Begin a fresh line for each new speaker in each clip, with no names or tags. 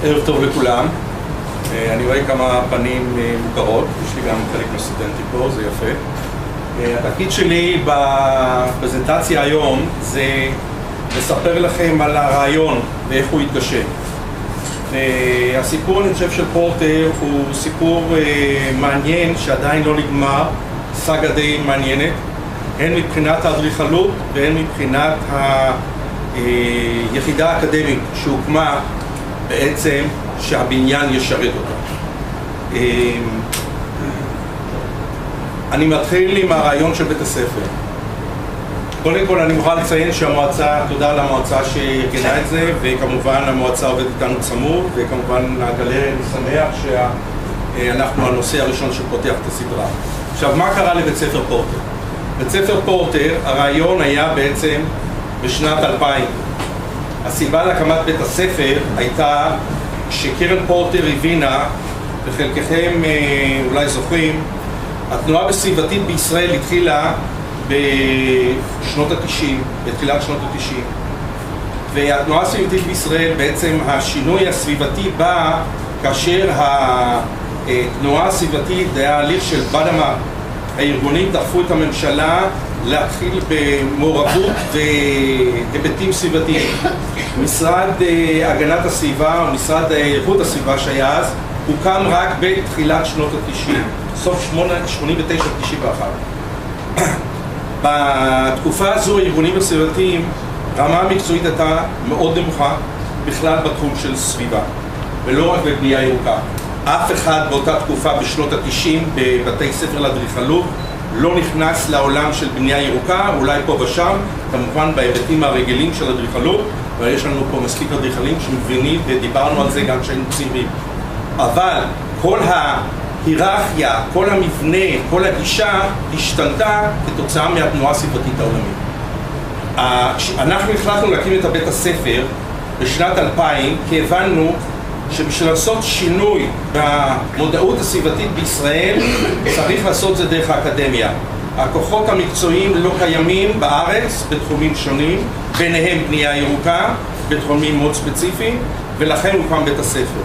ערב טוב לכולם. אני רואה כמה פנים מוכרות, יש לי גם חלק מהסטודנטים פה, זה יפה. התפקיד שלי בפרזנטציה היום זה לספר לכם על הרעיון ואיך הוא התגשם. הסיפור, אני חושב, של פורטר הוא סיפור מעניין שעדיין לא נגמר, סאגה די מעניינת, הן מבחינת האדריכלות והן מבחינת היחידה האקדמית שהוקמה בעצם שהבניין ישרת אותה. אני מתחיל עם הרעיון של בית הספר. קודם כל אני מוכן לציין שהמועצה, תודה למועצה שארגנה את זה, וכמובן המועצה עובדת איתנו צמוד, וכמובן הגלריה, אני שמח שאנחנו הנושא הראשון שפותח את הסדרה. עכשיו, מה קרה לבית ספר פורטר? בית ספר פורטר, הרעיון היה בעצם בשנת 2000. הסיבה להקמת בית הספר הייתה שקרן פורטר הבינה, וחלקכם אולי זוכרים, התנועה בסביבתית בישראל התחילה בשנות ה-90, בתחילת שנות ה-90. והתנועה הסביבתית בישראל, בעצם השינוי הסביבתי בא כאשר התנועה הסביבתית היה הליך של בדמה. הארגונים דחפו את הממשלה להתחיל במעורבות והיבטים סביבתיים. משרד הגנת הסביבה, או משרד איכות הסביבה שהיה אז, הוקם רק בתחילת שנות ה-90, סוף 89-91. בתקופה הזו הארגונים הסביבתיים, רמה המקצועית הייתה מאוד נמוכה בכלל בתחום של סביבה, ולא רק בבנייה ירוקה. אף אחד באותה תקופה בשנות ה-90 בבתי ספר לאדריכלות לא נכנס לעולם של בנייה ירוקה, אולי פה ושם, כמובן בהיבטים הרגילים של אדריכלות, ויש לנו פה מספיק אדריכלים שמבינים, ודיברנו על זה גם כשהיינו צעירים. אבל כל ההיררכיה, כל המבנה, כל הגישה השתנתה כתוצאה מהתנועה הסביבתית העולמית. אנחנו החלטנו להקים את בית הספר בשנת 2000, כי הבנו שבשביל לעשות שינוי במודעות הסביבתית בישראל צריך לעשות זה דרך האקדמיה. הכוחות המקצועיים לא קיימים בארץ בתחומים שונים, ביניהם בנייה ירוקה, בתחומים מאוד ספציפיים, ולכן הוקם בית הספר.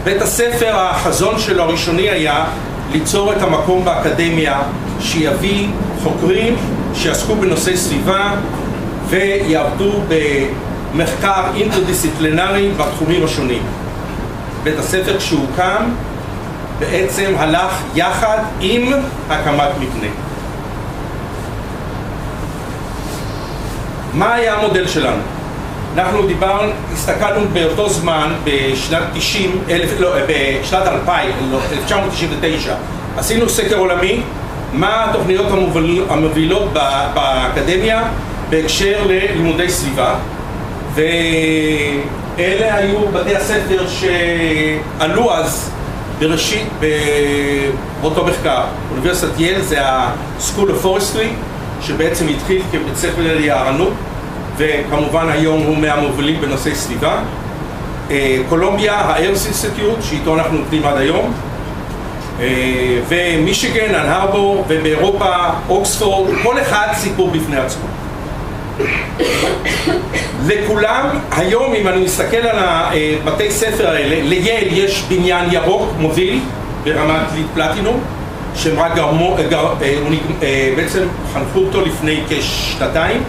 בית הספר, החזון שלו הראשוני היה ליצור את המקום באקדמיה שיביא חוקרים שיעסקו בנושאי סביבה ויעבדו במחקר אינטרדיסציפלינרי בתחומים השונים. בית הספר כשהוקם בעצם הלך יחד עם הקמת מבנה. מה היה המודל שלנו? אנחנו הסתכלנו באותו זמן, בשנת 1999, עשינו סקר עולמי, מה התוכניות המובילות באקדמיה בהקשר ללימודי סביבה, ואלה היו בתי הספר שעלו אז בראשית באותו מחקר. אוניברסיטת ייל זה ה-School of Forestry, שבעצם התחיל כבית ספר ליערנות, וכמובן היום הוא מהמובילים בנושאי סביבה. קולומביה, ה-Earth Institute, שאיתו אנחנו עובדים עד היום, ומישיגן, אנ הרבור, ובאירופה, אוקספורד, כל אחד סיפור בפני עצמו. לכולם, היום אם אני מסתכל על הבתי ספר האלה, לייל יש בניין ירוק מוביל ברמת פלטינום, שהם רק בעצם חנכו אותו לפני כשנתיים,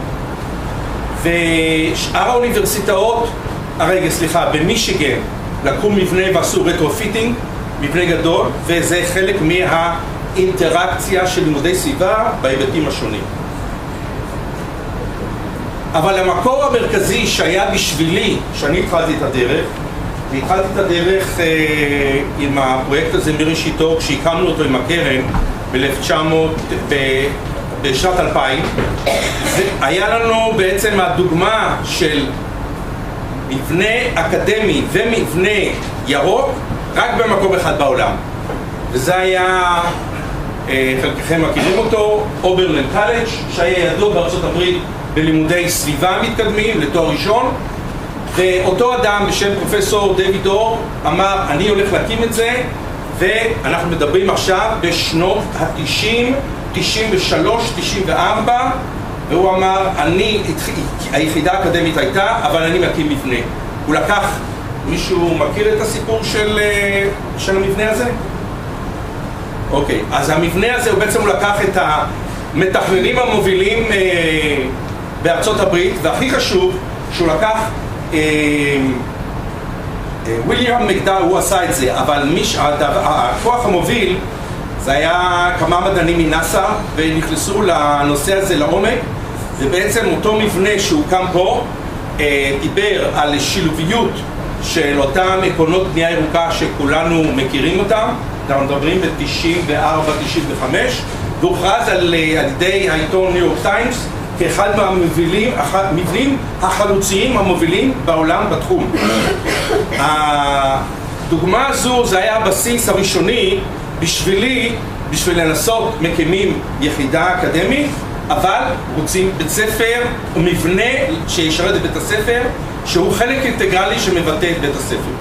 ושאר האוניברסיטאות, במישיגן לקחו מבנה ועשו רטרופיטינג, מבנה גדול, וזה חלק מהאינטראקציה של לימודי סביבה בהיבטים השונים. אבל המקור המרכזי שהיה בשבילי, שאני התחלתי את הדרך, והתחלתי את הדרך עם הפרויקט הזה מראשיתו, כשהקמנו אותו עם הקרן בשנת 2000, היה לנו בעצם הדוגמה של מבנה אקדמי ומבנה ירוק רק במקום אחד בעולם. וזה היה, חלקכם מכירים אותו, אוברלנד קולג' שהיה ידוע בארצות הברית בלימודי סביבה מתקדמים לתואר ראשון, ואותו אדם בשם פרופסור דיוויד אור אמר, אני הולך להקים את זה, ואנחנו מדברים עכשיו בשנות ה-90, 93, 94, והוא אמר, היחידה האקדמית הייתה, אבל אני מקים מבנה. הוא לקח מישהו מכיר את הסיפור של המבנה הזה? אוקיי, אז המבנה הזה הוא בעצם לקח את המתכננים המובילים בארצות הברית, והכי חשוב שהוא לקח וויליאם מקדאו, הוא עשה את זה, אבל הכוח המוביל זה היה כמה מדענים מנאסא, ונכנסו לנושא הזה לעומק, ובעצם אותו מבנה שהוקם פה דיבר על שילוביות של אותם עקרונות בנייה ירוקה שכולנו מכירים אותם, אנחנו מדברים ב-94-95, והוכרז על ידי העיתון ניו יורק טיימס כאחד מהמבנים החלוציים המובילים בעולם בתחום. הדוגמה הזו זה היה הבסיס הראשוני בשביל לנסות מקימים יחידה אקדמית, אבל רוצים בית ספר או מבנה שישרת את בית הספר שהוא חלק אינטגרלי שמבטא את בית הספר.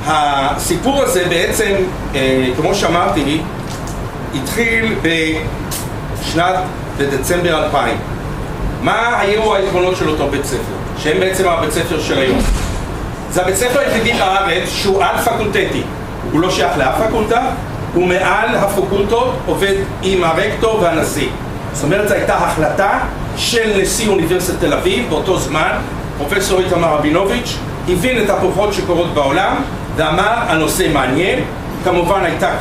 הסיפור הזה בעצם, כמו שאמרתי, התחיל בדצמבר 2000. מה היו העקרונות של אותו בית ספר? שהם בעצם הבית ספר של היום. זה הבית ספר היחידי בארץ שהוא על-פקולטטי. הוא לא שייך לאף פקולטה, הוא מעל הפקולטות, עובד עם הרקטור והנשיא. זאת אומרת, זו הייתה החלטה של נשיא אוניברסיטת תל אביב באותו זמן, פרופסור איתמר רבינוביץ', הבין את הפרחות שקורות בעולם, ואמר, הנושא מעניין. כמובן הייתה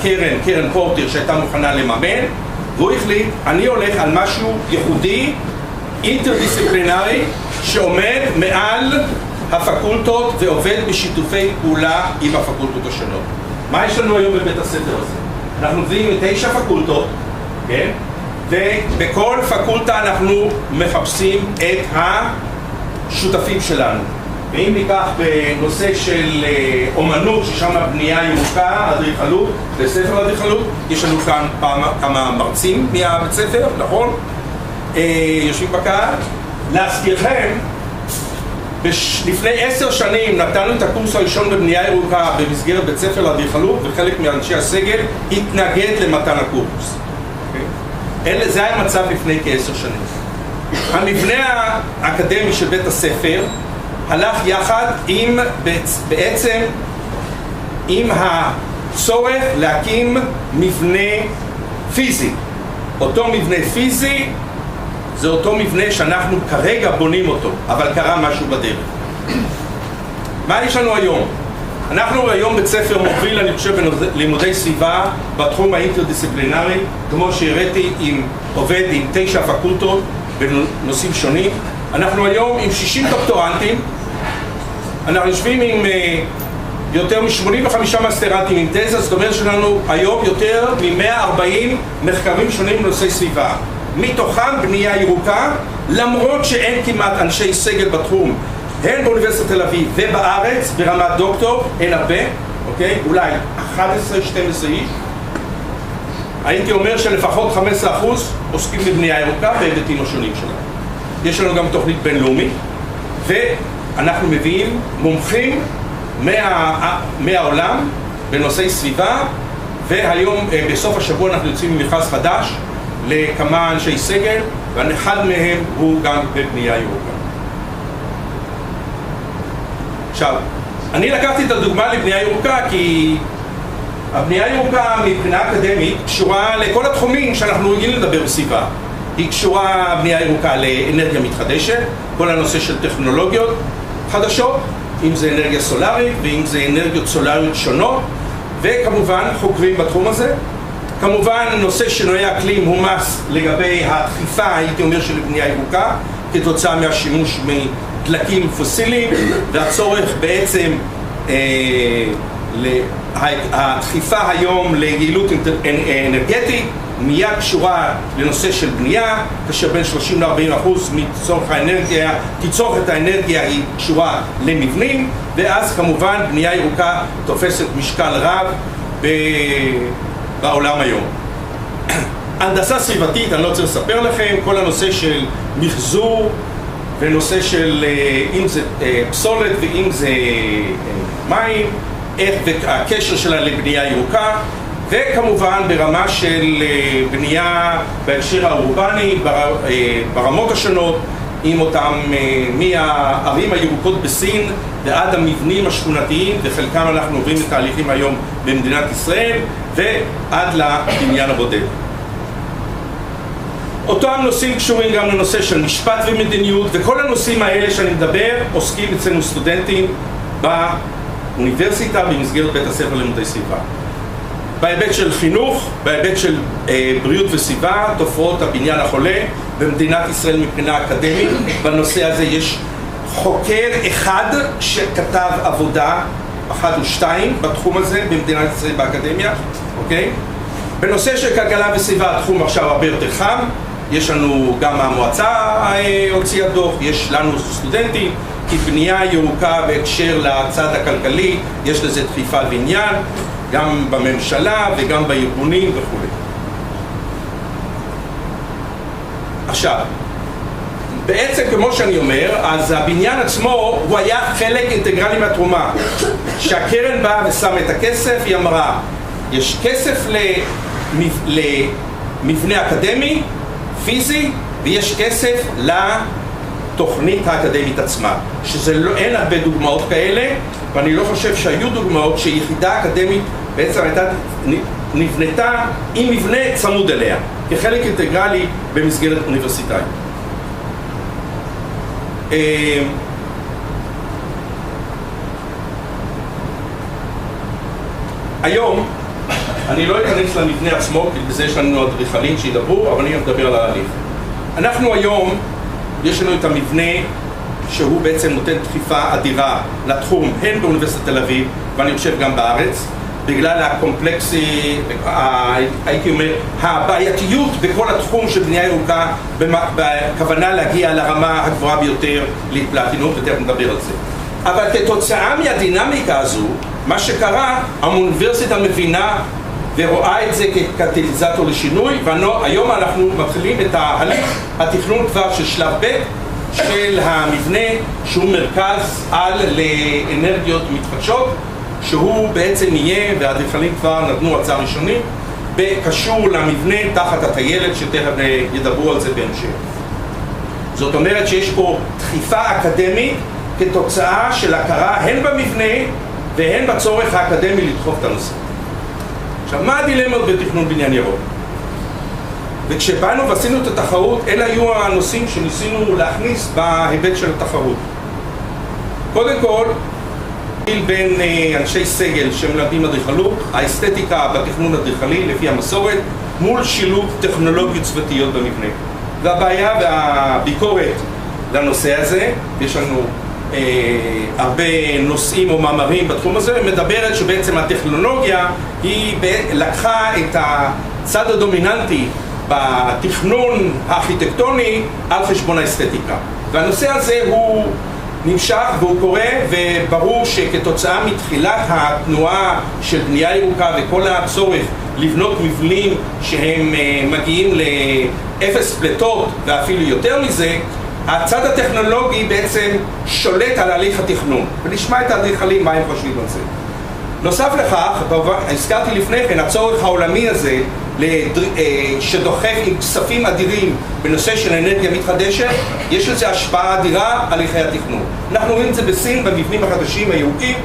קרן פורטר שהייתה מוכנה לממן, והוא החליט, אני הולך על משהו ייחודי, אינטרדיסציפלינרי, שעומד מעל הפקולטות ועובד בשיתופי פעולה עם הפקולטות השונות. מה יש לנו היום בבית הספר הזה? אנחנו עובדים עם 9 פקולטות, כן? ובכל פקולטה אנחנו מחפשים את השותפים שלנו. ואם ניקח בנושא של אומנות, ששם בנייה ירוקה, אדריכלות, בספר אדריכלות, יש לנו כאן כמה מרצים מהבית ספר, נכון? יושבים בקהל. להזכירכם, לפני 10 שנים נתנו את הקורס הראשון בבנייה ירוקה במסגרת בית ספר לאדריכלות, וחלק מאנשי הסגל התנגד למתן הקורס. זה היה מצב לפני כ10 שנים. המבנה האקדמי של בית הספר הלך יחד בעצם עם הצורך להקים מבנה פיזי. אותו מבנה פיזי זה אותו מבנה שאנחנו כרגע בונים אותו, אבל קרה משהו בדרך. מה יש לנו היום? אנחנו היום בית ספר מוביל, אני חושב, בלימודי סביבה בתחום האינטרדיסציפלינרי, כמו שהראיתי, עובד עם 9 פקולטות בנושאים שונים. אנחנו היום עם 60 דוקטורנטים, אנחנו יושבים עם יותר מ-85 מאסטרנטים עם תזה, זאת אומרת שלנו היום יותר מ-140 מחקרים שונים בנושאי סביבה. מתוכם בנייה ירוקה, למרות שאין כמעט אנשי סגל בתחום, הן באוניברסיטת תל אביב ובארץ, ברמת דוקטור, אין הרבה, אוקיי? אולי 11-12 איש. הייתי אומר שלפחות 15% עוסקים בבנייה ירוקה בהיבטים השונים שלנו. יש לנו גם תוכנית בינלאומית, ואנחנו מביאים מומחים מהעולם בנושאי סביבה, והיום בסוף השבוע אנחנו יוצאים ממכרז חדש לכמה אנשי סגל, ואחד מהם הוא גם בבנייה ירוקה. עכשיו, אני לקחתי את הדוגמה לבנייה ירוקה כי הבנייה ירוקה מבחינה אקדמית קשורה לכל התחומים שאנחנו רגילים לדבר בסביבה. היא קשורה בנייה ירוקה לאנרגיה מתחדשת, כל הנושא של טכנולוגיות חדשות, אם זה אנרגיה סולארית ואם זה אנרגיות סולאריות שונות, וכמובן חוקרים בתחום הזה. כמובן נושא שינויי אקלים הוא מס לגבי הדחיפה, הייתי אומר, של בנייה ירוקה, כתוצאה מהשימוש מדלקים פוסיליים, והצורך בעצם הדחיפה היום ליעילות אנרגטית מיד קשורה לנושא של בנייה, כאשר בין 30-40% מצורך האנרגיה, תצורכת האנרגיה היא קשורה למבנים, ואז כמובן בנייה ירוקה תופסת משקל רב בעולם היום. הנדסה סביבתית, אני לא רוצה לספר לכם, כל הנושא של מחזור ונושא של אם זה פסולת ואם זה מים, איך הקשר שלה לבנייה ירוקה, וכמובן ברמה של בנייה בהקשר האורבני, ברמות השונות, עם אותם, מהערים הירוקות בסין ועד המבנים השכונתיים, וחלקם אנחנו עוברים לתהליכים היום במדינת ישראל, ועד לבניין הבודד. אותם נושאים קשורים גם לנושא של משפט ומדיניות, וכל הנושאים האלה שאני מדבר עוסקים אצלנו סטודנטים באוניברסיטה במסגרת בית הספר ללימודי סביבה. בהיבט של חינוך, בהיבט של בריאות וסביבה, תופעות הבניין החולה, במדינת ישראל מבחינה אקדמית, בנושא הזה יש חוקר אחד שכתב עבודה, אחד או שתיים, בתחום הזה במדינת ישראל באקדמיה, אוקיי? בנושא של כלכלה וסביבה התחום עכשיו הרבה יותר חם, יש לנו גם המועצה הוציאה דוח, יש לנו סטודנטים, כי בנייה ירוקה בהקשר לצד הכלכלי, יש לזה דחיפה ועניין, גם בממשלה וגם בארגונים וכו'. עכשיו, בעצם כמו שאני אומר, אז הבניין עצמו הוא היה חלק אינטגרלי מהתרומה. שהקרן באה ושמה את הכסף, היא אמרה, יש כסף למבנה אקדמי, פיזי, ויש כסף לתוכנית האקדמית עצמה. אין הרבה דוגמאות כאלה, ואני לא חושב שהיו דוגמאות שיחידה אקדמית בעצם נבנתה עם מבנה צמוד אליה, כחלק אינטגרלי במסגרת אוניברסיטאית. היום, אני לא אכנס למבנה עצמו, כי בזה יש לנו אדריכלים שידברו, אבל אני מדבר על ההליך. אנחנו היום, יש לנו את המבנה שהוא בעצם נותן דחיפה אדירה לתחום, הן באוניברסיטת תל אביב, ואני חושב גם בארץ, בגלל הקומפלקסי, הייתי אומר, הבעייתיות בכל התחום של בנייה ירוקה, בכוונה להגיע לרמה הגבוהה ביותר לפלטינום, ותכף נדבר על זה. אבל כתוצאה מהדינמיקה הזו, מה שקרה, האוניברסיטה מבינה ורואה את זה כקטליזטור לשינוי, והיום אנחנו מתחילים את ההליך התכנון כבר של שלב ב' של המבנה, שהוא מרכז על לאנרגיות מתחדשות, שהוא בעצם יהיה, והאדריכלים כבר נתנו הצעה ראשונית, בקשור למבנה תחת הטיילת, שתכף ידברו על זה בהמשך. זאת אומרת שיש פה דחיפה אקדמית כתוצאה של הכרה הן במבנה והן בצורך האקדמי לדחוף את הנושא. עכשיו, מה הדילמות בתכנון בניין ירוק? וכשבאנו ועשינו את התחרות, אלה היו הנושאים שניסינו להכניס בהיבט של התחרות. קודם כל, בין אנשי סגל שמלמדים אדריכלות, האסתטיקה בתכנון אדריכלי לפי המסורת, מול שילוב טכנולוגיות צוותיות במבנה. והבעיה והביקורת לנושא הזה, יש לנו הרבה נושאים או מאמרים בתחום הזה, מדברת שבעצם הטכנולוגיה היא לקחה את הצד הדומיננטי בתכנון הארכיטקטוני על חשבון האסתטיקה. והנושא הזה הוא נמשך והוא קורה, וברור שכתוצאה מתחילת התנועה של בנייה ירוקה וכל הצורך לבנות מבנים שהם מגיעים לאפס פליטות ואפילו יותר מזה, הצד הטכנולוגי בעצם שולט על הליך התכנון, ונשמע את האדריכלים מה הם חושבים על זה. נוסף לכך, הזכרתי לפני כן, הצורך העולמי הזה שדוחף עם כספים אדירים בנושא של אנרגיה מתחדשת, יש לזה השפעה אדירה על הליכי התכנון. אנחנו רואים את זה בסין, במבנים החדשים הירוקים,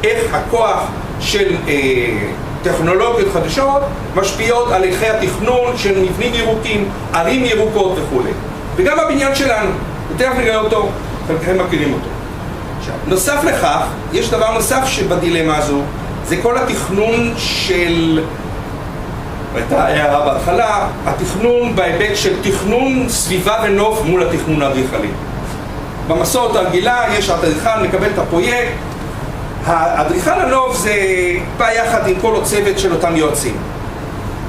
איך הכוח של טכנולוגיות חדשות משפיעות על הליכי התכנון של מבנים ירוקים, ערים ירוקות וכו'. וגם הבניין שלנו, יותר נראה אותו, חלקכם מכירים אותו. נוסף לכך, יש דבר נוסף שבדילמה הזו, זה כל התכנון של, הייתה הערה בהתחלה, התכנון בהיבט של תכנון סביבה ונוף מול התכנון האדריכלי. במסורת הרגילה יש האדריכל מקבל את הפרויקט, האדריכל הנוף זה בא יחד עם כל הצוות של אותם יועצים.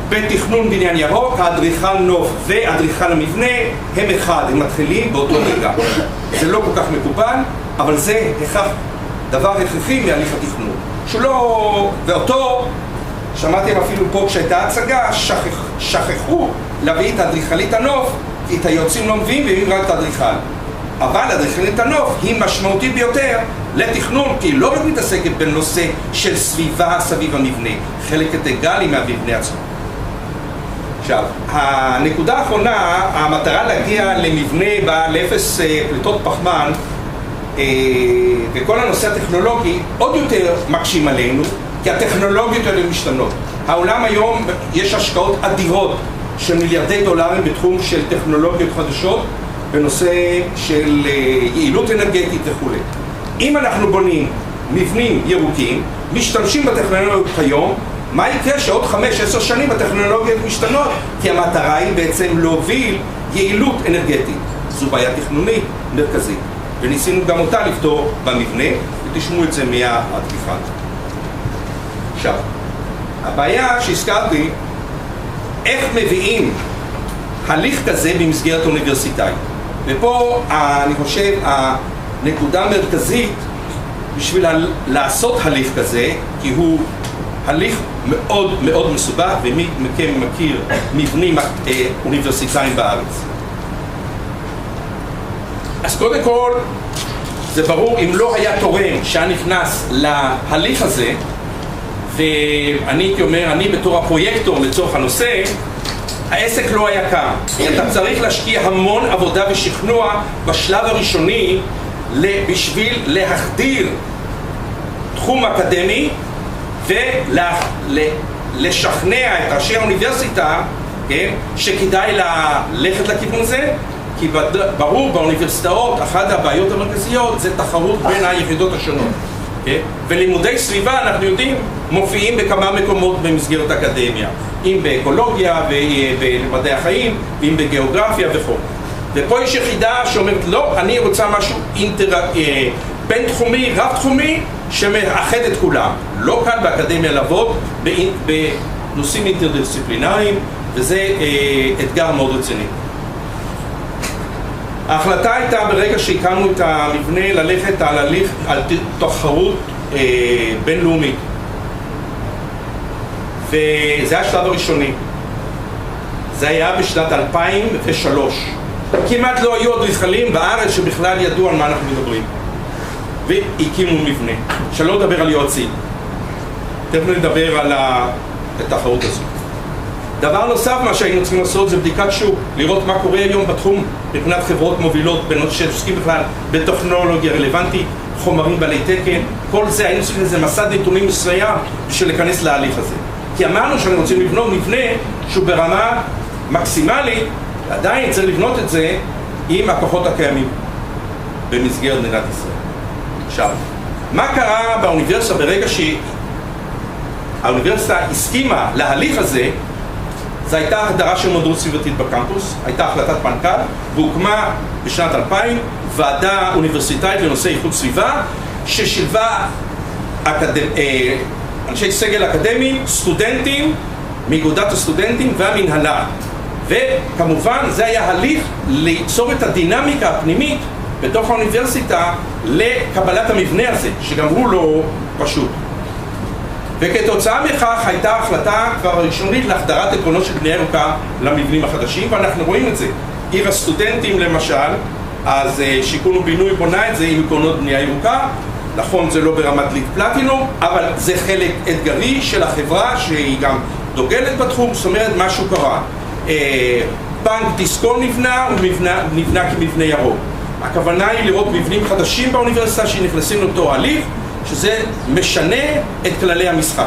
בתכנון בניין ירוק, האדריכל נוף ואדריכל המבנה הם אחד, הם מתחילים באותו רגע. זה לא כל כך מקובל, אבל זה דבר הכרחי מהליך התכנון. ואותו, שמעתם אפילו פה כשהייתה הצגה, שכחו להביא את האדריכלית הנוף, כי את היועצים לא מביאים והם רק את האדריכל. אבל האדריכלית הנוף היא משמעותית ביותר לתכנון, כי היא לא רק מתעסקת בנושא של סביבה סביב המבנה, חלק אינטגרלי מהמבנה עצמו. עכשיו, הנקודה האחרונה, המטרה להגיע למבנה בעל אפס פליטות פחמן, וכל הנושא הטכנולוגי עוד יותר מקשים עלינו, כי הטכנולוגיות האלה משתנות. העולם היום יש השקעות אדירות של מיליארדי דולרים בתחום של טכנולוגיות חדשות, בנושא של יעילות אנרגטית וכו'. אם אנחנו בונים מבנים ירוקים, משתמשים בטכנולוגיות כיום, מה יקרה שעוד 5-10 שנים הטכנולוגיות משתנות? כי המטרה היא בעצם להוביל יעילות אנרגטית. זו בעיה תכנונית מרכזית, וניסינו גם אותה לפתור במבנה, ותשמעו את זה מהתקיפה. עכשיו, הבעיה שהזכרתי, איך מביאים הליך כזה במסגרת אוניברסיטאית. ופה אני חושב הנקודה המרכזית בשביל לעשות הליך כזה, כי הוא הליך מאוד מאוד מסובך, ומי מכם מכיר מבנים אוניברסיטאיים בארץ. אז קודם כל, זה ברור, אם לא היה תורם שהיה נכנס להליך הזה, ואני הייתי אומר, אני בתור הפרויקטור לצורך הנושא, העסק לא היה קם. אתה צריך להשקיע המון עבודה ושכנוע בשלב הראשוני בשביל להחדיר תחום אקדמי ולשכנע את ראשי האוניברסיטה, כן, שכדאי ללכת לכיוון הזה, כי ברור באוניברסיטאות אחת הבעיות המרכזיות זה תחרות בין היחידות השונות. ולימודי סביבה אנחנו יודעים מופיעים בכמה מקומות במסגרת האקדמיה, אם באקולוגיה ובמדעי החיים, אם בגיאוגרפיה וכו'. ופה יש יחידה שאומרת לא, אני רוצה משהו בין תחומי, רב תחומי, שמאחד את כולם. לא קל באקדמיה לעבוד בנושאים אינטרדיסציפלינריים, וזה אתגר מאוד רציני. ההחלטה הייתה ברגע שהקמנו את המבנה ללכת על הליך, על תחרות בינלאומית. וזה השלב הראשוני. זה היה בשנת 2003. כמעט לא היו אדריכלים בארץ שבכלל ידעו על מה אנחנו מדברים. והקימו מבנה. שלא לדבר על יועצים. תכף נדבר על התחרות הזו. דבר נוסף, מה שהיינו צריכים לעשות זה בדיקת שוק, לראות מה קורה היום בתחום מבחינת חברות מובילות, שעוסקים בכלל בטכנולוגיה רלוונטית, חומרים בעלי תקן, כל זה היינו צריכים איזה מסד נתונים מסוים בשביל להיכנס להליך הזה. כי אמרנו שאנחנו רוצים לבנות מבנה שהוא ברמה מקסימלית, עדיין צריך לבנות את זה עם הכוחות הקיימים במסגרת מדינת ישראל. עכשיו, מה קרה באוניברסיטה ברגע שהאוניברסיטה הסכימה להליך הזה? זו הייתה הגדרה של מודעות סביבתית בקמפוס, הייתה החלטת מנכ"ל, והוקמה בשנת 2000 ועדה אוניברסיטאית לנושא איכות סביבה, ששילבה אנשי סגל אקדמי, סטודנטים, מאגודת הסטודנטים והמנהלה. וכמובן זה היה הליך ליצור את הדינמיקה הפנימית בתוך האוניברסיטה לקבלת המבנה הזה, שגם הוא לא פשוט. וכתוצאה מכך הייתה החלטה כבר הראשונית להחדרת עקרונות של בנייה ירוקה למבנים החדשים, ואנחנו רואים את זה. עיר הסטודנטים למשל, אז שיכון ובינוי בונה את זה עם עקרונות בנייה ירוקה. נכון, זה לא ברמת ליד פלטינום, אבל זה חלק אתגרי של החברה שהיא גם דוגלת בתחום, זאת אומרת משהו קרה. בנק דיסקון נבנה כמבנה ירוק. הכוונה היא לראות מבנים חדשים באוניברסיטה שנכנסים לאותו הליך, שזה משנה את כללי המשחק.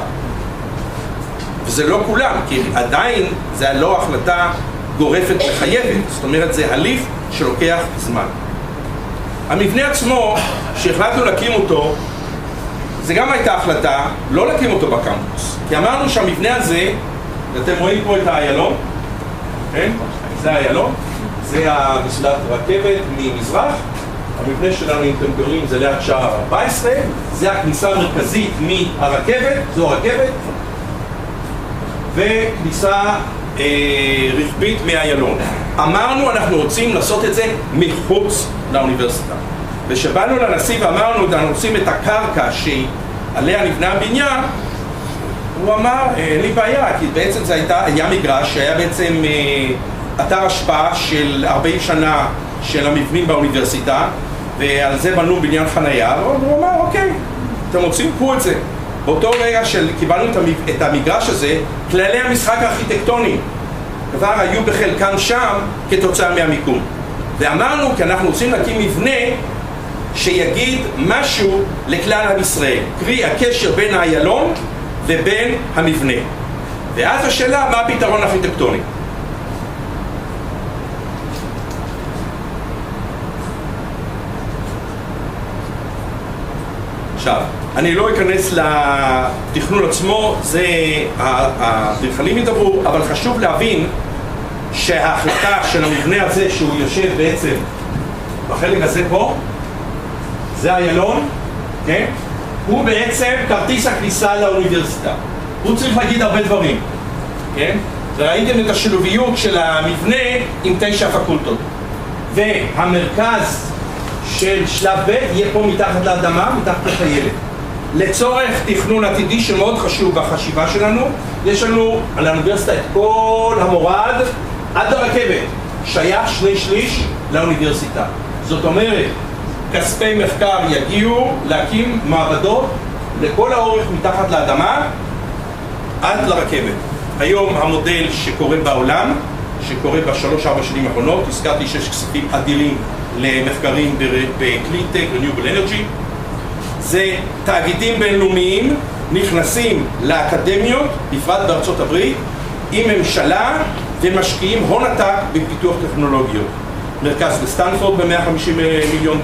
וזה לא כולם, כי עדיין זה לא החלטה גורפת מחייבת, זאת אומרת זה הליך שלוקח זמן. המבנה עצמו, שהחלטנו להקים אותו, זה גם הייתה החלטה לא להקים אותו בקמפוס. כי אמרנו שהמבנה הזה, אתם רואים פה את האיילון, כן? זה האיילון, זה המסילת רכבת ממזרח, המבנה שלנו, אם אתם קוראים, זה ליד שער 14, זה הכניסה המרכזית מהרכבת, זו הרכבת, וכניסה רכבית מהאיילון. אמרנו, אנחנו רוצים לעשות את זה מחוץ לאוניברסיטה. ושבאנו לנשיא ואמרנו, אנחנו רוצים את הקרקע שעליה נבנה הבניין, הוא אמר, אין לי בעיה, כי בעצם זה היה מגרש שהיה בעצם אתר השפעה של 40 שנה של המבנים באוניברסיטה, ועל זה בנו בניין חנייה, והוא אמר, אוקיי, אתם רוצים, קחו את זה. באותו רגע שקיבלנו את המגרש הזה, כללי המשחק הארכיטקטוני כבר היו בחלקם שם כתוצאה מהמיקום. ואמרנו כי אנחנו רוצים להקים מבנה שיגיד משהו לכלל עם ישראל, קרי הקשר בין האיילון ובין המבנה. ואז השאלה, מה הפתרון הארכיטקטוני? עכשיו, אני לא אכנס לתכנון עצמו, זה האדריכלים ידברו, אבל חשוב להבין שההחלטה של המבנה הזה שהוא יושב בעצם בחלק הזה פה, זה האיילון, כן? הוא בעצם כרטיס הכניסה לאוניברסיטה. הוא צריך להגיד הרבה דברים, כן? וראיתם את השילוביות של המבנה עם 9 פקולטות. והמרכז של שלב ב' יהיה פה מתחת לאדמה, מתחת לחיילת. לצורך תכנון עתידי שמאוד חשוב בחשיבה שלנו, יש לנו על האוניברסיטה את כל המורד עד הרכבת, שייך 2/3 לאוניברסיטה. זאת אומרת, כספי מחקר יגיעו להקים מעבדות לכל האורך מתחת לאדמה עד לרכבת. היום המודל שקורה בעולם, שקורה ב3-4 שנים האחרונות, הזכרתי שיש כספים אדירים למחקרים בקלינטק, Renewable Energy, זה תאגידים בינלאומיים נכנסים לאקדמיות, בפרט בארצות הברית, עם ממשלה ומשקיעים הון עתק בפיתוח טכנולוגיות. מרכז בסטנפורד ב$150 מיליון,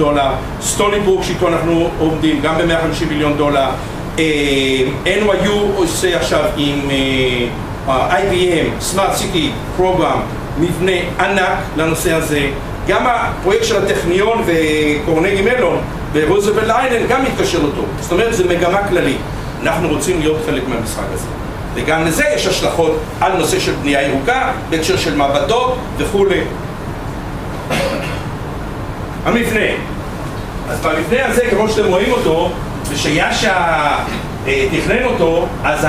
סטוני ברוק שאיתו אנחנו עומדים גם ב$150 מיליון, NYU עושה עכשיו עם IBM, Smart City Program, מבנה ענק לנושא הזה. גם הפרויקט של הטכניון וקורנגי מלון ורוזוולט איילנד גם מתקשר אותו. זאת אומרת, זה מגמה כללית. אנחנו רוצים להיות חלק מהמשחק הזה. וגם לזה יש השלכות על נושא של בנייה ירוקה, בהקשר של מעבדות וכו'. המבנה. אז במבנה הזה, כמו שאתם רואים אותו, ושיאשה תכנן אותו, אז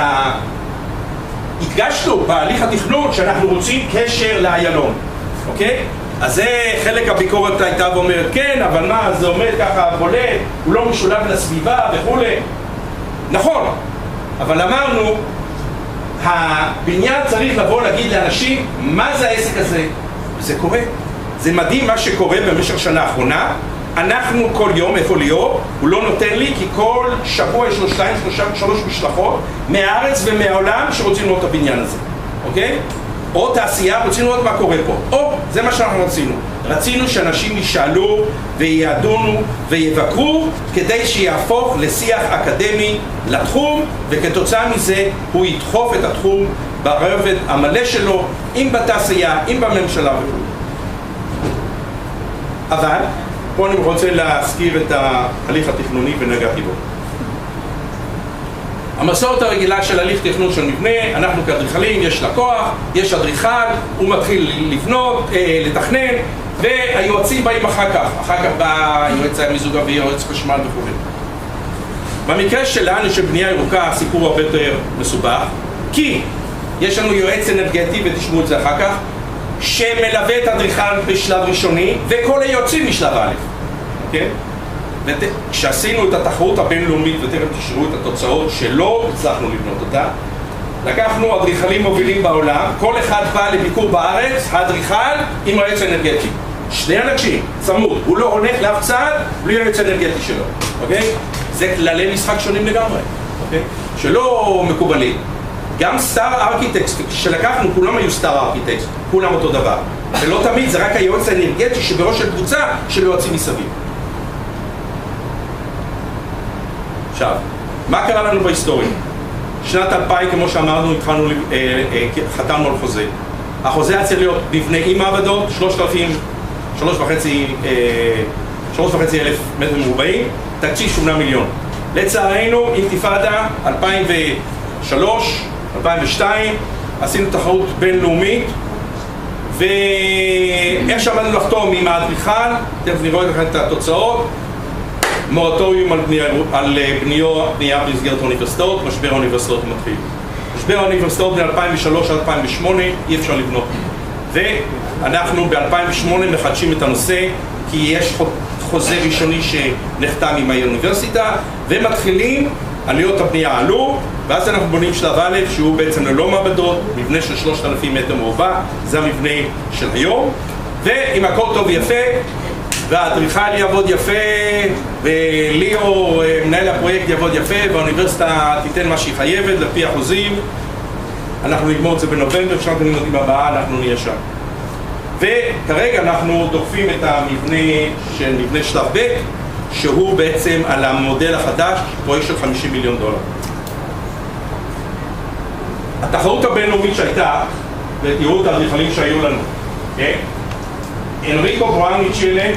הדגשנו בהליך התכנון שאנחנו רוצים קשר לאיילון, אוקיי? אז זה חלק הביקורת הייתה ואומרת, כן, אבל מה, זה עומד ככה בולט, הוא לא משולב לסביבה וכו'. נכון, אבל אמרנו, הבניין צריך לבוא להגיד לאנשים, מה זה העסק הזה? וזה קורה. זה מדהים מה שקורה במשך שנה האחרונה. אנחנו כל יום, איפה ליאור? הוא לא נותן לי, כי כל שבוע יש לו 2-3 משלחות מהארץ ומהעולם שרוצים לראות את הבניין הזה, אוקיי? או תעשייה, רוצים לראות מה קורה פה. או, זה מה שאנחנו רצינו. רצינו שאנשים ישאלו ויעדונו ויבקרו כדי שיהפוך לשיח אקדמי לתחום, וכתוצאה מזה הוא ידחוף את התחום ברובד המלא שלו, אם בתעשייה, אם בממשלה וכו'. אבל, פה אני רוצה להזכיר את ההליך התכנוני ונגעתי בו. המסורת הרגילה של הליך תכנון של מבנה, אנחנו כאדריכלים, יש לקוח, יש אדריכל, הוא מתחיל לבנות, לתכנן, והיועצים באים אחר כך בא יועץ מיזוג אוויר, יועץ חשמל וכו'. במקרה שלנו של בנייה ירוקה הסיפור הרבה יותר מסובך, כי יש לנו יועץ אנרגטי, ותשמעו את זה אחר כך, שמלווה את האדריכל בשלב ראשוני, וכל היועצים בשלב א', אוקיי? וכשעשינו את התחרות הבינלאומית, ותכף תשארו את התוצאות שלא הצלחנו לבנות אותה, לקחנו אדריכלים מובילים בעולם, כל אחד בא לביקור בארץ, האדריכל עם היועץ האנרגטי. שני אנשים, צמוד, הוא לא הולך לאף צד בלי היועץ האנרגטי שלו, אוקיי? זה כללי משחק שונים לגמרי, אוקיי? שלא מקובלים. גם סטאר ארכיטקט, כשלקחנו, כולם היו סטאר ארכיטקט, כולם אותו דבר. ולא תמיד, זה רק היועץ האנרגטי שבראש של קבוצה של יועצים מסביב. עכשיו, מה קרה לנו בהיסטוריה? שנת 2000, כמו שאמרנו, חתמנו על חוזה. החוזה היה צריך להיות מבנה עם מעבדות, 3,500 מטר מרובעים, תקציב 8 מיליון. לצערנו, אינתיפאדה, 2003, 2002, עשינו תחרות בינלאומית, ואיך שעמדנו לחתום עם האדריכל, תכף נראה לכם את התוצאות, מורטוריום על בנייה במסגרת האוניברסיטאות, משבר האוניברסיטאות מתחיל. משבר האוניברסיטאות בין 2003 עד 2008 אי אפשר לבנות. ואנחנו ב-2008 מחדשים את הנושא, כי יש חוזה ראשוני שנחתם עם האוניברסיטה, ומתחילים עלויות הבנייה עלו, ואז אנחנו בונים שלב א' שהוא בעצם ללא מעבדות, מבנה של 3,000 מטר מרובע, זה המבנה של היום, ואם הכל טוב יפה, והאדריכל יעבוד יפה, וליאור, מנהל הפרויקט יעבוד יפה, והאוניברסיטה תיתן מה שהיא חייבת, לפי אחוזים, אנחנו נגמור את זה בנובמבר, שנת הלימודים הבאה אנחנו נהיה שם. וכרגע אנחנו דוחפים את המבנה של מבנה שלב ב', שהוא בעצם על המודל החדש, פרויקט של $50 מיליון. התחרות הבינלאומית שהייתה, ותראו את האדריכלים שהיו לנו, אנריקו בראון מצ'ילה,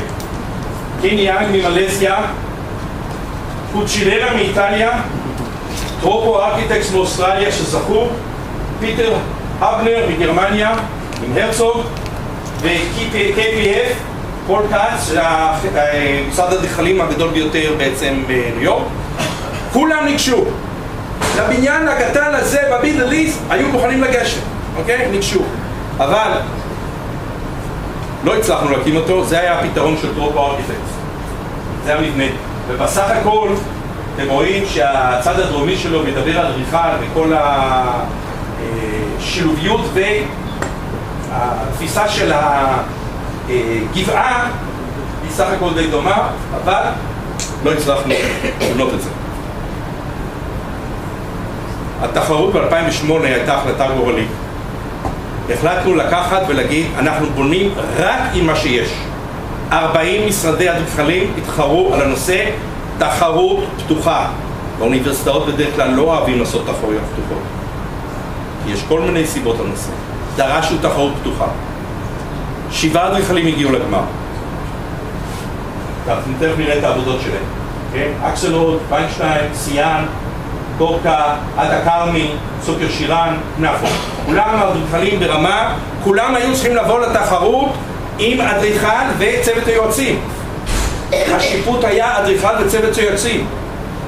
קיני יאנג ממלזיה, פוצ'ילרה מאיטליה, טרופו ארכיטקטס מאוסטרליה שזכו, פיטר הבנר מגרמניה עם הרצוג, ו-KPF, פול קאץ, משרד האדריכלים הגדול ביותר בעצם בניו יורק, כולם ניגשו. לבניין הקטן הזה במידל איסט היו מוכנים לגשת, אוקיי? ניגשו. אבל לא הצלחנו להקים אותו, זה היה הפתרון של טרופו ארכיטקטס. זה המבנה. ובסך הכל אתם רואים שהצד הדרומי שלו מדבר על אדריכל וכל השילוביות והתפיסה של הגבעה היא סך הכל די דומה, אבל לא הצלחנו לבנות את זה. התחרות ב-2008 הייתה החלטה גורלית. החלטנו לקחת ולהגיד, אנחנו בונים רק עם מה שיש. 40 משרדי אדריכלים התחרו על הנושא תחרות פתוחה. באוניברסיטאות בדרך כלל לא אוהבים לעשות תחרויות פתוחות. יש כל מיני סיבות לנושא. דרשנו תחרות פתוחה. 7 אדריכלים הגיעו לגמר. תכף נראה את העבודות שלהם. אקסלוד, ויינשטיין, סיאן, דורקה, עדה קרמי, סוקר שירן, נפו. כולם אדריכלים ברמה, כולם היו צריכים לבוא לתחרות עם אדריכל וצוות היועצים. השיפוט היה אדריכל וצוות יועצים.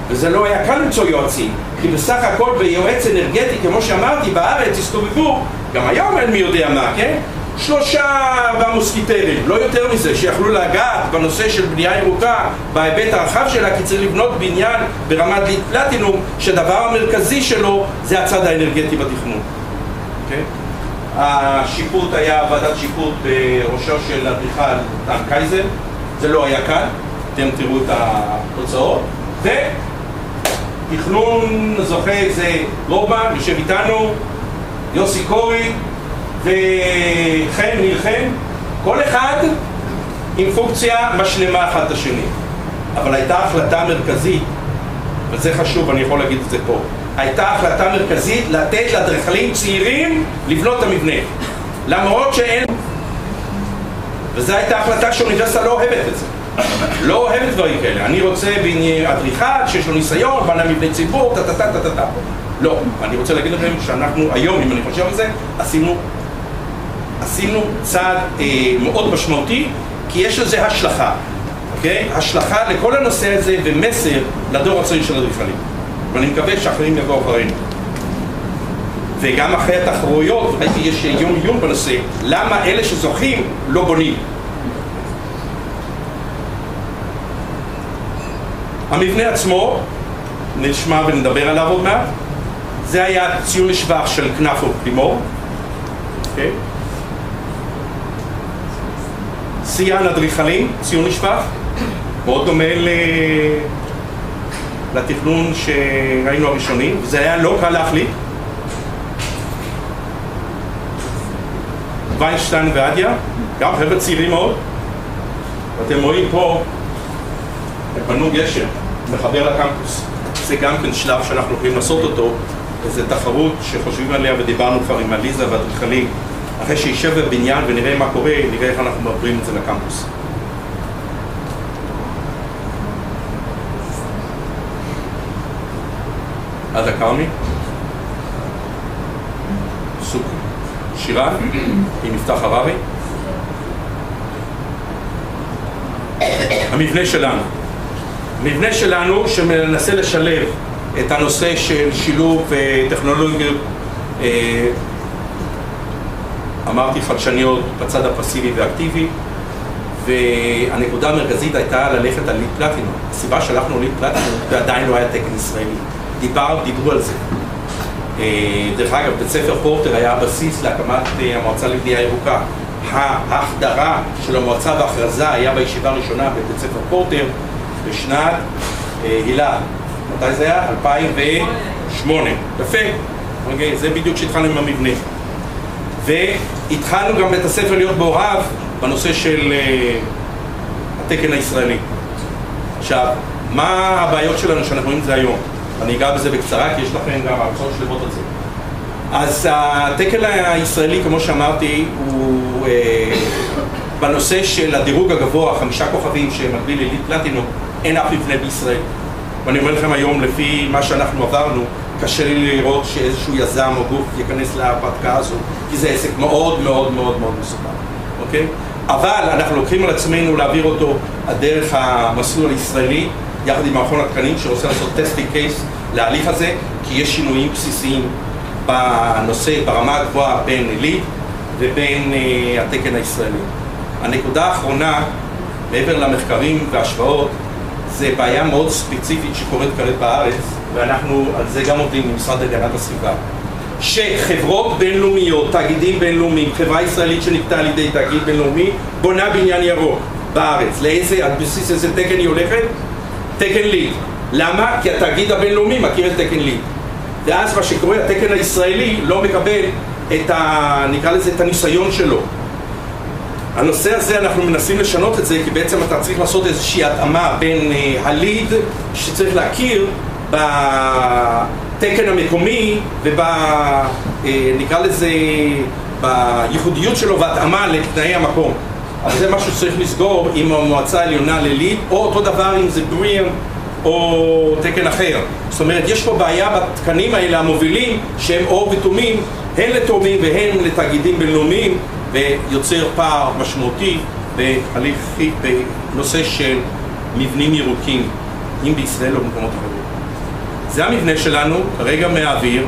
וזה לא היה קל למצוא יועצים, כי בסך הכל ביועץ אנרגטי, כמו שאמרתי, בארץ הסתובבו, גם היום אין מי יודע מה, כן? 3 במוסקיטרים, לא יותר מזה, שיכלו לגעת בנושא של בנייה ירוקה, בהיבט הרחב שלה, כי צריך לבנות בניין ברמת ליד פלטינום, שהדבר המרכזי שלו זה הצד האנרגטי בתכנון. Okay? השיפוט היה ועדת שיפוט בראשו של אדריכל דן קייזר, זה לא היה קל, אתם תראו את התוצאות, ותכנון זוכה זה לורבן, יושב איתנו, יוסי קורי, וחן, נלחם, כל אחד עם פונקציה משלמה אחת השני. אבל הייתה החלטה מרכזית, וזה חשוב, אני יכול להגיד את זה פה, הייתה החלטה מרכזית לתת לאדריכלים צעירים לבנות את המבנה, למרות שאין... וזו הייתה החלטה שהאוניברסיטה לא אוהבת את זה. לא אוהבת דברים כאלה. אני רוצה אדריכל שיש לו ניסיון, בנה מבנה ציבור, טה. לא, אני רוצה להגיד לכם שאנחנו היום, אם אני חושב על זה, עשינו צעד מאוד משמעותי, כי יש לזה השלכה, אוקיי? השלכה לכל הנושא הזה ומסר לדור הצעיר של אדריכלים. ואני מקווה שאחרים יבואו אחרינו. וגם אחרי התחרויות, ראיתי יש יום עיון בנושא, למה אלה שזוכים לא בונים. המבנה עצמו, נשמע ונדבר עליו עוד מעט, זה היה ציון לשבח של כנפו פלימור. אוקיי? סיאן אדריכלים, ציון לשבח, מאוד דומה לתכנון שראינו הראשונים, וזה היה לא קל להחליט. ויינשטיין ועדיה, גם חבר'ה צעירים מאוד. ואתם רואים פה, הם בנו גשר, מחבר לקמפוס. זה גם כן שלב שאנחנו יכולים לעשות אותו, וזו תחרות שחושבים עליה ודיברנו כבר עם עליזה ואדריכלים. אחרי שישב בבניין ונראה מה קורה, נראה איך אנחנו מעברים את זה לקמפוס. עדה קרמי, סוק שירן, עם מפתח הררי. המבנה שלנו שמנסה לשלב את הנושא של שילוב טכנולוגיות, אמרתי חדשניות בצד הפסיבי והאקטיבי, והנקודה המרכזית הייתה ללכת על ליד פלטינום. הסיבה שהלכנו ליד פלטינום ועדיין לא היה תקן ישראלי. דיברו על זה. דרך אגב, בית ספר פורטר היה הבסיס להקמת המועצה לבנייה ירוקה. ההחדרה של המועצה וההכרזה היה בישיבה הראשונה בבית ספר פורטר בשנת הילה. מתי זה היה? 2008. יפה. זה בדיוק שהתחלנו עם המבנה. והתחלנו גם בית הספר להיות מעורב בנושא של התקן הישראלי. עכשיו, מה הבעיות שלנו שאנחנו רואים את זה היום? אני אגע בזה בקצרה, כי יש לכם גם הרצאות שלמות על זה. אז התקן הישראלי, כמו שאמרתי, הוא בנושא של הדירוג הגבוה, 5 כוכבים שמקביל לעילית פלטינום, אין אף מבנה בישראל. ואני אומר לכם היום, לפי מה שאנחנו עברנו, קשה לי לראות שאיזשהו יזם או גוף ייכנס להרפתקה הזו, כי זה עסק מאוד מאוד מאוד מאוד מסוכן, אוקיי? אבל אנחנו לוקחים על עצמנו להעביר אותו דרך המסלול הישראלי, יחד עם מכון התקנים שרוצה לעשות טסטינג קייס להליך הזה, כי יש שינויים בסיסיים בנושא, ברמה הגבוהה בין עילית ובין התקן הישראלי. הנקודה האחרונה, מעבר למחקרים והשוואות, זה בעיה מאוד ספציפית שקורית כרגע בארץ, ואנחנו על זה גם עובדים עם משרד הגנת הסביבה. שחברות בינלאומיות, תאגידים בינלאומיים, חברה ישראלית שנקטה על ידי תאגיד בינלאומי, בונה בניין ירוק בארץ. על בסיס איזה תקן היא הולכת? תקן ליד. למה? כי התאגיד הבינלאומי מכיר את תקן ליד. ואז מה שקורה, התקן הישראלי לא מקבל נקרא לזה, את הניסיון שלו. הנושא הזה אנחנו מנסים לשנות את זה, כי בעצם אתה צריך לעשות איזושהי התאמה בין הליד שצריך להכיר בתקן המקומי נקרא לזה בייחודיות שלו והתאמה לתנאי המקום. אז זה משהו שצריך לסגור עם המועצה העליונה לליד, או אותו דבר אם זה בריאן או תקן אחר. זאת אומרת, יש פה בעיה בתקנים האלה המובילים שהם אור ותומים, הן לתורמים והן לתאגידים בינלאומיים, ויוצר פער משמעותי בנושא של מבנים ירוקים, אם בישראל או במקומות אחרים. זה המבנה שלנו, כרגע מהאוויר,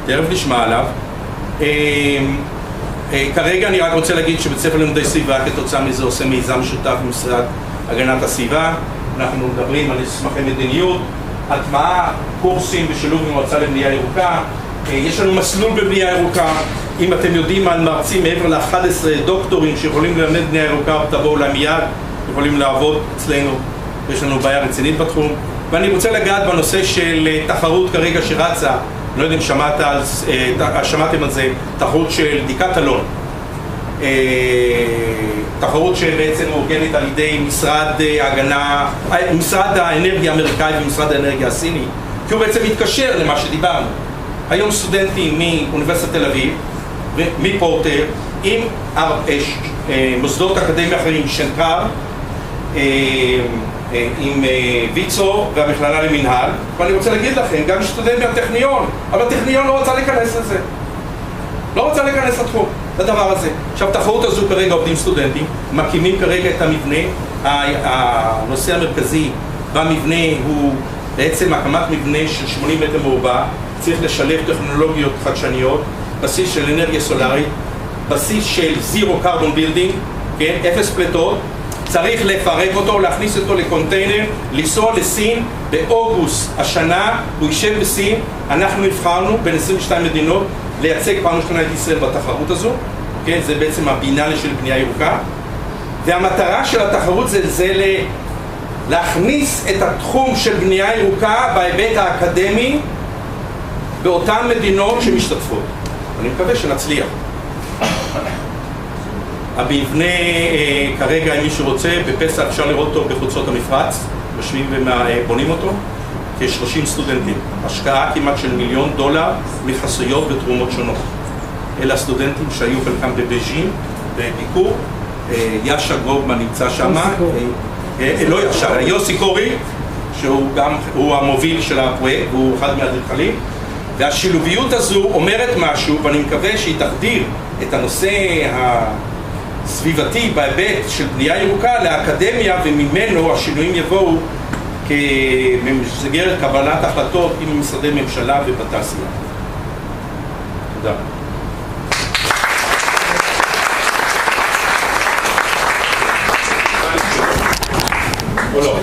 תכף נשמע עליו. כרגע אני רק רוצה להגיד שבית ספר לימודי סביבה כתוצאה מזה עושה מיזם משותף עם משרד הגנת הסביבה. אנחנו מדברים על מסמכי מדיניות, הטמעה, קורסים ושילוב עם מועצה לבנייה ירוקה. יש לנו מסלול בבנייה ירוקה. אם אתם יודעים על מרצים מעבר ל-11 דוקטורים שיכולים ללמד בנייה ירוקה, תבואו להם מיד, יכולים לעבוד אצלנו. יש לנו בעיה רצינית בתחום. ואני רוצה לגעת בנושא של תחרות כרגע שרצה, לא יודע אם שמעתם על זה, תחרות של דיקטלון. תחרות שבעצם מאורגנת על ידי משרד האנרגיה האמריקאי ומשרד האנרגיה הסיני, כי הוא בעצם מתקשר למה שדיברנו. היום סטודנטים מאוניברסיטת תל אביב ומפורטר עם מוסדות אקדמיה אחרים, שנקר, עם ויצו והמכללה למנהל, ואני רוצה להגיד לכם, גם סטודנט מהטכניון, אבל הטכניון לא רוצה להיכנס לזה. לא רוצה להיכנס לתחום, לדבר הזה. עכשיו, תחרות הזו כרגע עובדים סטודנטים, מקימים כרגע את המבנה. הנושא המרכזי במבנה הוא בעצם הקמת מבנה של 80 מטר מרובע, צריך לשלב טכנולוגיות חדשניות, בסיס של אנרגיה סולארית, בסיס של Zero Carbon Building, כן? 0 פליטות, צריך לפרק אותו, להכניס אותו לקונטיינר, לנסוע לסין באוגוסט השנה, הוא יישב בסין, אנחנו נבחרנו בין 22 מדינות לייצג פעם ראשונה את ישראל בתחרות הזו, כן? זה בעצם הבינאלי של בנייה ירוקה, והמטרה של התחרות זה להכניס את התחום של בנייה ירוקה בהיבט האקדמי באותן מדינות שמשתתפות. אני מקווה שנצליח. המבנה כרגע, אם מישהו רוצה, בפסח אפשר לראות אותו בחוצות המפרץ, יושבים ובונים אותו, כ-30 סטודנטים. השקעה כמעט של $1 מיליון מחסויות ותרומות שונות. אלה הסטודנטים שהיו חלקם בבייג'ין, בביקור, יאשה גרובמן נמצא שם, לא יאשה, יוסי קורי, שהוא גם, הוא המוביל של הפרויקט, הוא אחד מהאדריכלים, והשילוביות הזו אומרת משהו, ואני מקווה שהיא תחדיר את הנושא הסביבתי בהיבט של בנייה ירוקה לאקדמיה, וממנו השינויים יבואו כמסגרת קבלת החלטות עם משרדי ממשלה ובתעשייה. תודה. או לא?